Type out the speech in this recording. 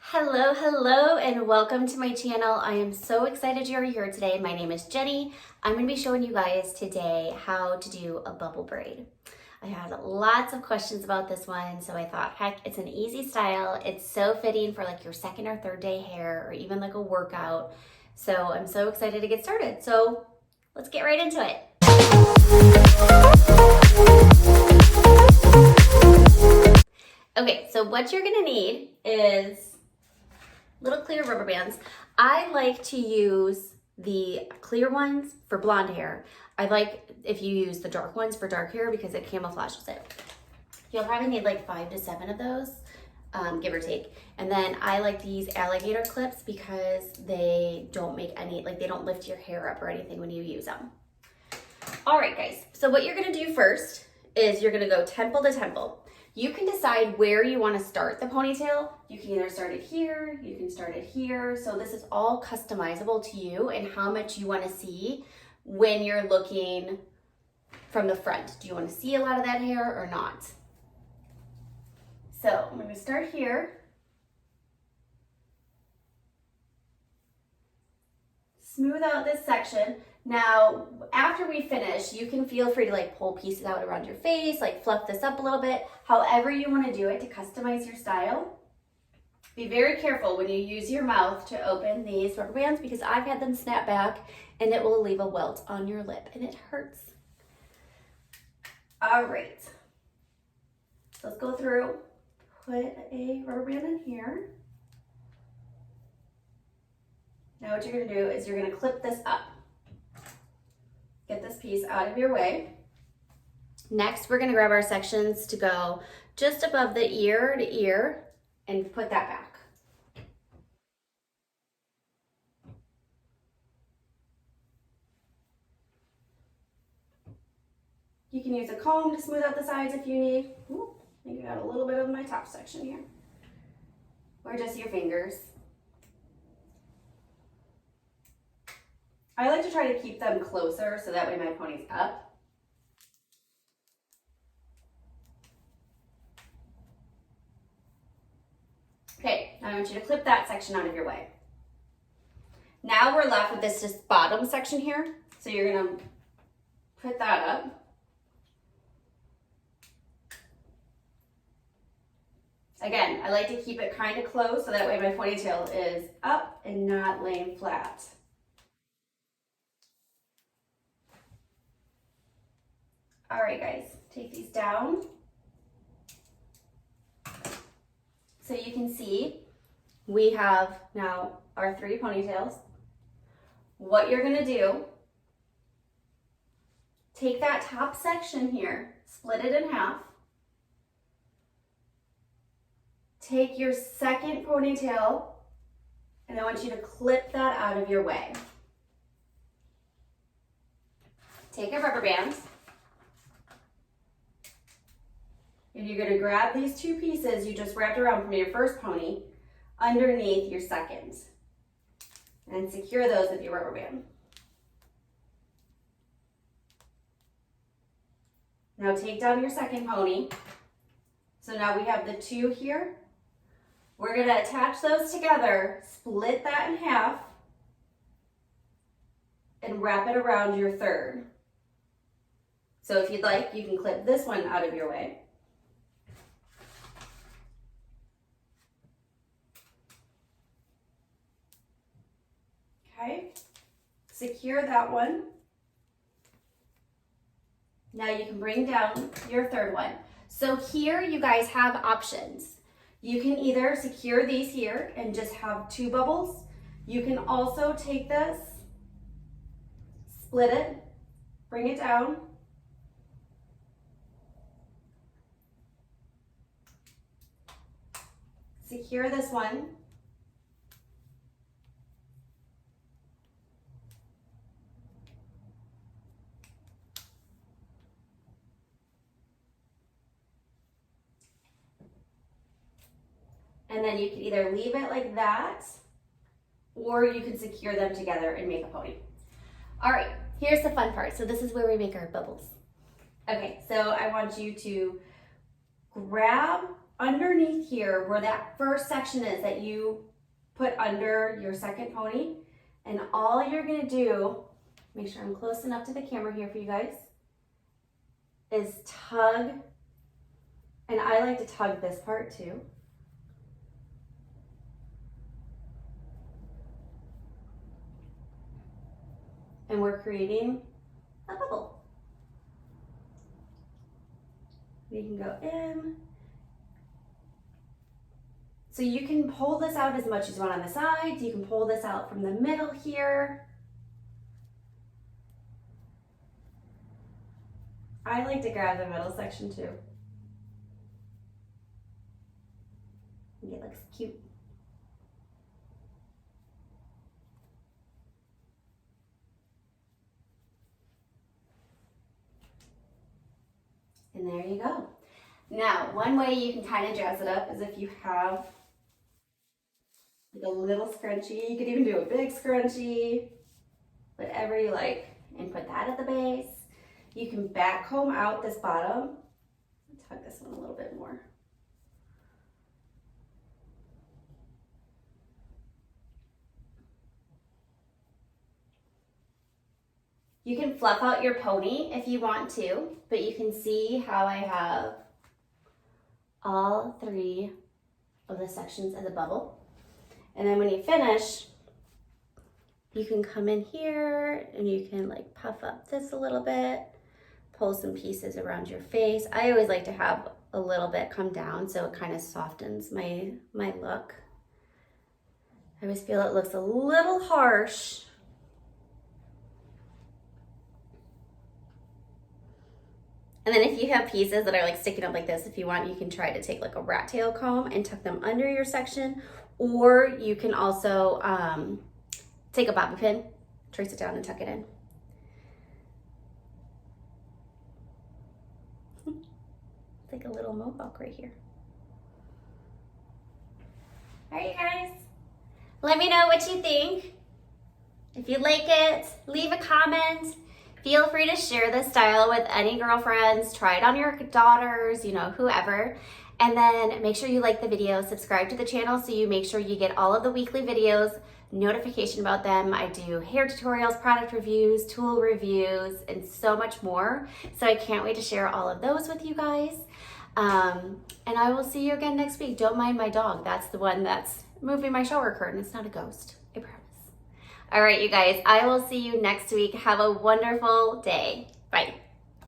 Hello, and welcome to my channel. I am so excited you're here today. My name is Jenny. I'm going to be showing you guys today how to do a bubble braid. I had lots of questions about this one, so I thought, heck, it's an easy style. It's so fitting for like your second or third day hair or even like a workout. So I'm so excited to get started. So let's get right into it. Okay, so what you're gonna need is little clear rubber bands. I like to use the clear ones for blonde hair. I like if you use the dark ones for dark hair because it camouflages it. You'll probably need like 5 to 7 of those, give or take. And then I like to use alligator clips because they don't make any, like they don't lift your hair up or anything when you use them. All right, guys, so what you're gonna do first is you're gonna go temple to temple. You can decide where you want to start the ponytail. You can either start it here, you can start it here. So this is all customizable to you and how much you want to see when you're looking from the front. Do you want to see a lot of that hair or not? So I'm going to start here. Smooth out this section. Now, after we finish, you can feel free to like pull pieces out around your face, like fluff this up a little bit, however you want to do it to customize your style. Be very careful when you use your mouth to open these rubber bands because I've had them snap back and it will leave a welt on your lip and it hurts. All right, so let's go through, put a rubber band in here. Now what you're going to do is you're going to clip this up. Get this piece out of your way. Next, we're going to grab our sections to go just above the ear to ear and put that back. You can use a comb to smooth out the sides if you need. Ooh, I think I got a little bit of my top section here. Or just your fingers. I like to try to keep them closer so that way my pony's up. Okay, now I want you to clip that section out of your way. Now we're left with this just bottom section here. So you're gonna put that up. Again, I like to keep it kind of close so that way my ponytail is up and not laying flat. All right, guys, take these down. So you can see we have now our 3 ponytails. What you're gonna do, take that top section here, split it in half. Take your second ponytail, and I want you to clip that out of your way. Take a rubber band. And you're gonna grab these 2 pieces you just wrapped around from your first pony underneath your second. And secure those with your rubber band. Now take down your second pony. So now we have the 2 here. We're gonna attach those together, split that in half, and wrap it around your third. So if you'd like, you can clip this one out of your way. Okay, secure that one. Now you can bring down your third one. So here you guys have options. You can either secure these here and just have 2 bubbles. You can also take this, split it, bring it down. Secure this one. And then you can either leave it like that, or you can secure them together and make a pony. All right, here's the fun part. So this is where we make our bubbles. Okay, so I want you to grab underneath here where that first section is that you put under your second pony. And all you're gonna do, make sure I'm close enough to the camera here for you guys, is tug, and I like to tug this part too. And we're creating a bubble. We can go in. So you can pull this out as much as you want on the sides. You can pull this out from the middle here. I like to grab the middle section too. I think it looks cute. And there you go. Now, one way you can kind of dress it up is if you have like a little scrunchie. You could even do a big scrunchie, whatever you like, and put that at the base. You can back comb out this bottom. Let's tug this one a little bit more. You can fluff out your pony if you want to, but you can see how I have all 3 of the sections of the bubble. And then when you finish, you can come in here and you can like puff up this a little bit, pull some pieces around your face. I always like to have a little bit come down so it kind of softens my look. I always feel it looks a little harsh. And then if you have pieces that are like sticking up like this, if you want, you can try to take like a rat tail comb and tuck them under your section, or you can also take a bobby pin, trace it down and tuck it in. It's like a little mohawk right here. All right, you guys, let me know what you think. If you like it, leave a comment. Feel free to share this style with any girlfriends. Try it on your daughters, you know, whoever. And then make sure you like the video, subscribe to the channel so you make sure you get all of the weekly videos, notification about them. I do hair tutorials, product reviews, tool reviews, and so much more. So I can't wait to share all of those with you guys. And I will see you again next week. Don't mind my dog. That's the one that's moving my shower curtain. It's not a ghost, I promise. All right, you guys, I will see you next week. Have a wonderful day. Bye.